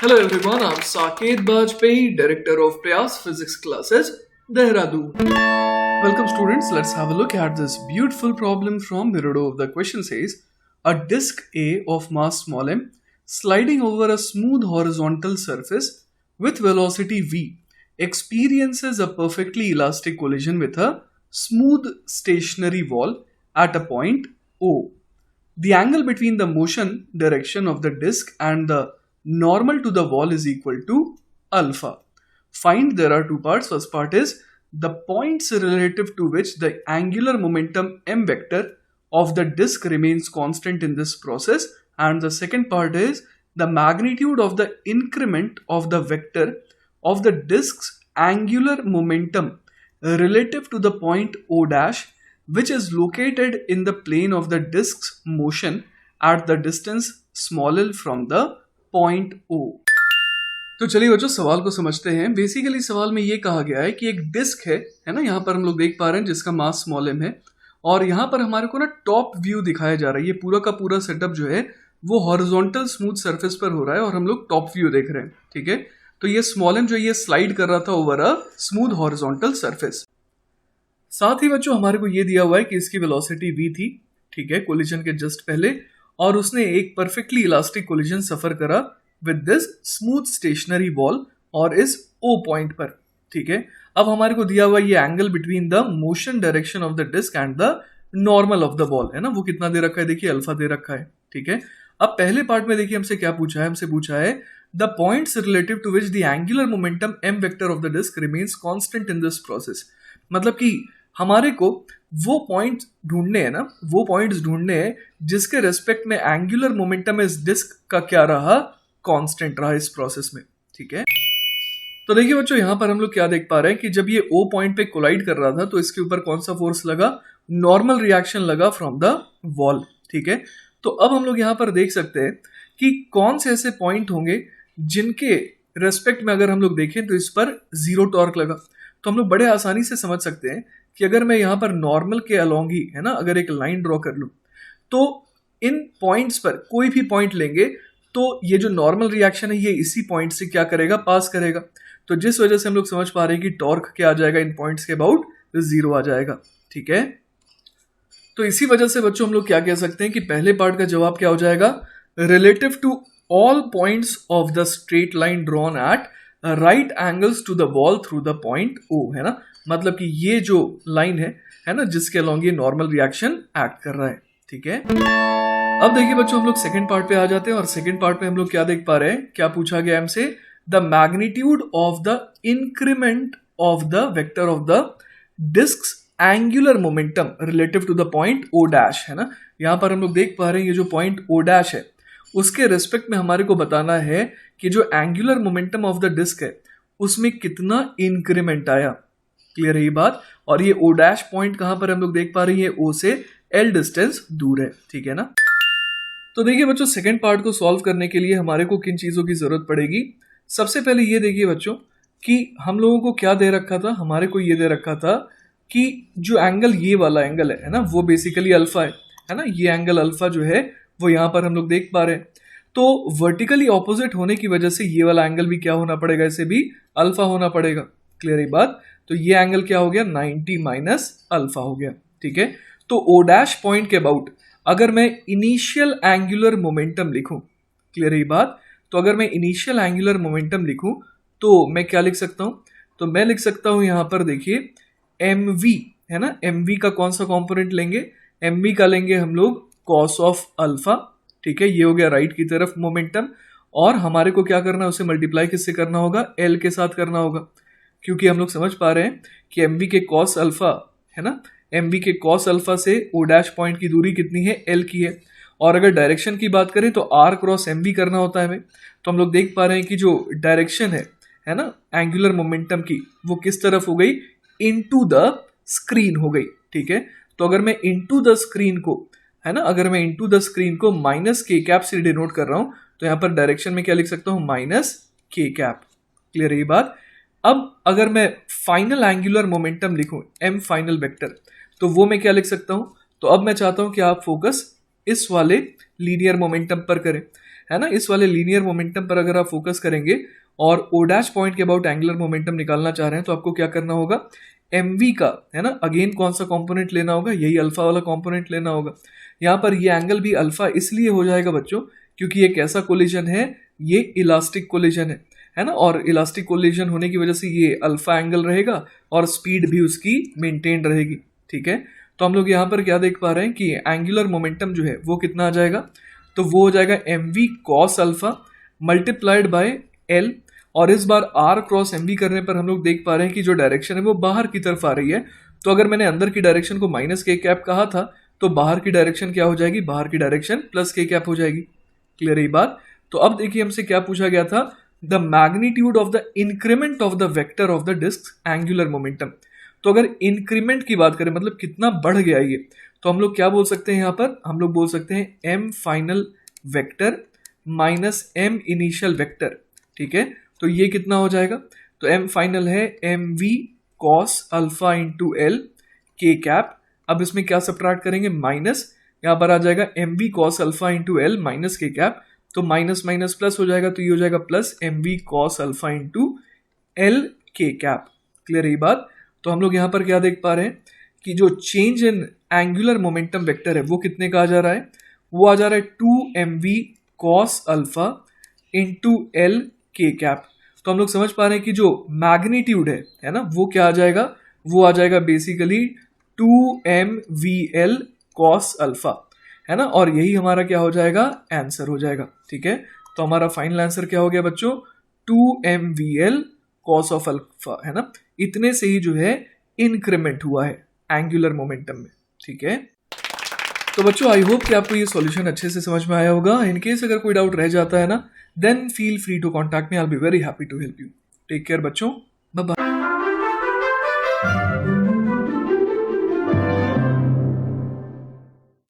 Hello everyone, I'm Saket Bajpayee, Director of Prayas Physics Classes, Dehradun. Welcome students, let's have a look at this beautiful problem from Virudo. The question says, a disk A of mass small m sliding over a smooth horizontal surface with velocity v experiences a perfectly elastic collision with a smooth stationary wall at a point O. The angle between the motion direction of the disk and the normal to the wall is equal to alpha. Find there are two parts. First part is the points relative to which the angular momentum m vector of the disk remains constant in this process, and the second part is the magnitude of the increment of the vector of the disk's angular momentum relative to the point O dash, which is located in the plane of the disk's motion at the distance small l from the point O. तो चलिए बच्चों सवाल को समझते हैं। Basically सवाल में ये कहा गया है कि एक डिस्क है ना, यहाँ पर हम लोग देख पा रहे हैं जिसका मास स्मॉल m है, और यहाँ पर हमारे को ना टॉप व्यू दिखाया जा रहा है। ये पूरा का पूरा सेटअप जो है वो हॉरिजॉन्टल स्मूथ सरफेस पर हो रहा है और हम लोग टॉप व्यू देख रहे हैं। ठीक है, तो ये स्मॉल m जो ये स्लाइड कर रहा था over a smooth horizontal surface. साथ ही बच्चों हमारे को ये दिया हुआ है कि इसकी वेलोसिटी v थी, ठीक है, कोलिजन के जस्ट पहले, और उसने एक परफेक्टली इलास्टिक कोलिजन सफर करा with this smooth stationary wall और इस O पॉइंट पर। ठीक है, अब हमारे को दिया हुआ ये angle between the motion direction of the disc and the normal of the ball है ना, वो कितना दे रखा है, देखिए अल्फा दे रखा है। ठीक है, अब पहले पार्ट में देखिए हमसे क्या पूछा है, हमसे पूछा है the points relative to which the angular momentum m vector of the disc remains constant in this process. मतलब कि हमारे को वो पॉइंट ढूंढने हैं ना, वो पॉइंट्स ढूंढने हैं जिसके रेस्पेक्ट में एंगुलर मोमेंटम इस डिस्क का क्या रहा, कांस्टेंट रहा इस प्रोसेस में। ठीक है, तो देखिए बच्चों यहाँ पर हम लोग क्या देख पा रहे हैं कि जब ये O पॉइंट पे कोलाइड कर रहा था तो इसके ऊपर कौन सा फोर्स लगा, नॉर्मल रिएक्शन लगा फ्रॉम द वॉल। ठीक है, तो अब हम लोग यहाँ पर देख सकते हैं कि कौन से ऐसे पॉइंट होंगे जिनके रेस्पेक्ट में अगर हम लोग देखें तो इस पर जीरो टॉर्क लगा। तो हम लोग बड़े आसानी से समझ सकते हैं कि अगर मैं यहाँ पर नॉर्मल के अलोंग ही है ना अगर एक लाइन ड्रॉ कर लूँ तो इन पॉइंट्स पर कोई भी पॉइंट लेंगे तो ये जो नॉर्मल रिएक्शन है ये इसी पॉइंट से क्या करेगा, पास करेगा। तो जिस वजह से हम लोग समझ पा रहे हैं कि टॉर्क क्या आ जाएगा इन पॉइंट्स के अबाउट जीरो आ जाएगा। ठीक है, तो इसी वजह से बच्चों हम लोग क्या कह सकते हैं कि पहले पार्ट का जवाब क्या हो जाएगा, relative to all points of the straight line drawn at right angles to the wall through the point O है ना, मतलब कि ये जो लाइन है ना जिसके अलोंग ये नॉर्मल रिएक्शन एक्ट कर रहा है। ठीक है, अब देखिए बच्चों हम लोग सेकंड पार्ट पे आ जाते हैं और सेकंड पार्ट में हम लोग क्या देख पा रहे हैं, क्या पूछा गया हमसे, the magnitude of the increment of the vector of the disc's angular momentum relative to the point O dash है ना। यहाँ पर हम लोग देख पा रहे हैं ये जो पॉइंट O डैश है उसके रेस्पेक्ट में हमारे को बताना है कि जो angular momentum of the disc है उसमें कितना इंक्रीमेंट आया। क्लियर है ये बात, और ये O डैश पॉइंट कहां पर हम लोग देख पा रहे हैं, O से L डिस्टेंस दूर है। ठीक है ना, तो देखिए बच्चों सेकंड पार्ट को सॉल्व करने के लिए हमारे को किन चीजों की जरूरत पड़ेगी। सबसे पहले ये देखिए बच्चों कि हम लोगों को क्या दे रखा था, हमारे को ये दे रखा था कि जो एंगल ये वाला एंगल है ना वो बेसिकली अल्फा है ना, ये एंगल अल्फा जो है वो यहाँ पर हम लोग देख पा रहे हैं। तो वर्टिकली ऑपोजिट होने की वजह से ये वाला एंगल भी क्या होना पड़ेगा, इसे भी अल्फा होना पड़ेगा। क्लियर है बात, तो ये एंगल क्या हो गया, 90 माइनस अल्फा हो गया। ठीक है, तो O डैश पॉइंट के अबाउट अगर मैं इनिशियल एंगुलर मोमेंटम लिखूं, क्लियर है बात, तो अगर मैं इनिशियल एंगुलर मोमेंटम लिखूं तो मैं क्या लिख सकता हूं, तो मैं लिख सकता हूं यहाँ पर देखिए mv है ना, mv का कौन सा कॉम्पोनेंट लेंगे, mv का लेंगे हम लोग कॉस ऑफ अल्फा। ठीक है, ये हो गया राइट की तरफ मोमेंटम, और हमारे को क्या करना है, उसे मल्टीप्लाई किससे करना होगा, L के साथ करना होगा, क्योंकि हम लोग समझ पा रहे हैं कि mv के कॉस अल्फा है ना, mv के कॉस अल्फा से O डैश पॉइंट की दूरी कितनी है, L की है। और अगर डायरेक्शन की बात करें तो R क्रॉस mv करना होता है हमें। तो हम लोग देख पा रहे हैं कि जो डायरेक्शन है ना एंगुलर मोमेंटम की, वो किस तरफ हो गई, इनटू द स्क्रीन हो गई। ठीक है, तो अगर मैं इनटू द स्क्रीन को है ना, अगर मैं इनटू द स्क्रीन को माइनस के कैप से डिनोट कर रहा हूं तो यहाँ पर डायरेक्शन में क्या लिख सकता हूं, माइनस के कैप। क्लियर है ये बात। अब अगर मैं फाइनल एंगुलर मोमेंटम लिखूं m फाइनल वेक्टर, तो वो मैं क्या लिख सकता हूं, तो अब मैं चाहता हूं कि आप फोकस इस वाले लीनियर मोमेंटम पर करें। है ना। इस वाले लीनियर मोमेंटम पर अगर आप फोकस करेंगे और ओ डैश पॉइंट के अबाउट एंगुलर मोमेंटम निकालना चाह रहे हैं तो आपको क्या करना होगा, mv का, है ना, अगेन कौन सा कंपोनेंट लेना होगा, यही अल्फा वाला कंपोनेंट लेना होगा। यहाँ पर ये एंगल भी अल्फा इसलिए हो जाएगा बच्चों क्योंकि ये कैसा कोलिजन है, ये इलास्टिक कोलिजन है ना, और इलास्टिक कोलिजन होने की वजह से ये अल्फा एंगल रहेगा और स्पीड भी उसकी मेंटेन रहेगी। ठीक है, तो हम लोग यहाँ पर क्या देख पा रहे हैं कि एंगुलर मोमेंटम जो है वो कितना आ जाएगा, तो वो हो जाएगा mv cos alpha multiplied by l, और इस बार r क्रॉस mv करने पर हम लोग देख पा रहे हैं कि जो डायरेक्शन है वो बाहर की तरफ आ रही है। तो अगर मैंने अंदर की डायरेक्शन को माइनस के कैप कहा था तो बाहर की डायरेक्शन क्या हो जाएगी, बाहर की डायरेक्शन प्लस के कैप हो जाएगी। क्लियर है ये बात। तो अब देखिए हमसे क्या पूछा गया था, the magnitude of the increment of the vector of the disc angular momentum. तो अगर इंक्रीमेंट की बात करें मतलब कितना बढ़ गया ये, तो हम लोग क्या बोल सकते हैं, यहाँ पर हम लोग बोल सकते हैं m final vector minus m initial vector. ठीक है, तो ये कितना हो जाएगा, तो m फाइनल है mv cos alpha into l के कैप। अब इसमें क्या सब्ट्रैक्ट करेंगे, माइनस, यहाँ पर आ जाएगा mv cos alpha into l minus के कैप, तो माइनस माइनस प्लस हो जाएगा, तो ये हो जाएगा plus mv cos alpha into l के कैप। क्लियर है ये बात। तो हम लोग यहाँ पर क्या देख पा रहे हैं कि जो change in angular momentum vector है वो कितने का आ जा रहा है, वो आ जा रहा है 2mv cos alpha into l के कैप। तो हम लोग समझ पा रहे हैं कि जो मैग्नीट्यूड है ना, वो क्या आ जाएगा, वो आ जाएगा बेसिकली 2mvl cos अल्फा, है ना, और यही हमारा क्या हो जाएगा, आंसर हो जाएगा। ठीक है, तो हमारा फाइनल आंसर क्या हो गया बच्चों, 2mvl cos ऑफ अल्फा, है ना, इतने से ही जो है इंक्रीमेंट हुआ है एंगुलर मोमेंटम में। ठीक है, तो बच्चों आई होप कि आपको ये सॉल्यूशन अच्छे से समझ में आया होगा। इन केस अगर कोई डाउट रह जाता है ना, then feel free to contact me, I will be very happy to help you. Take care बच्चों।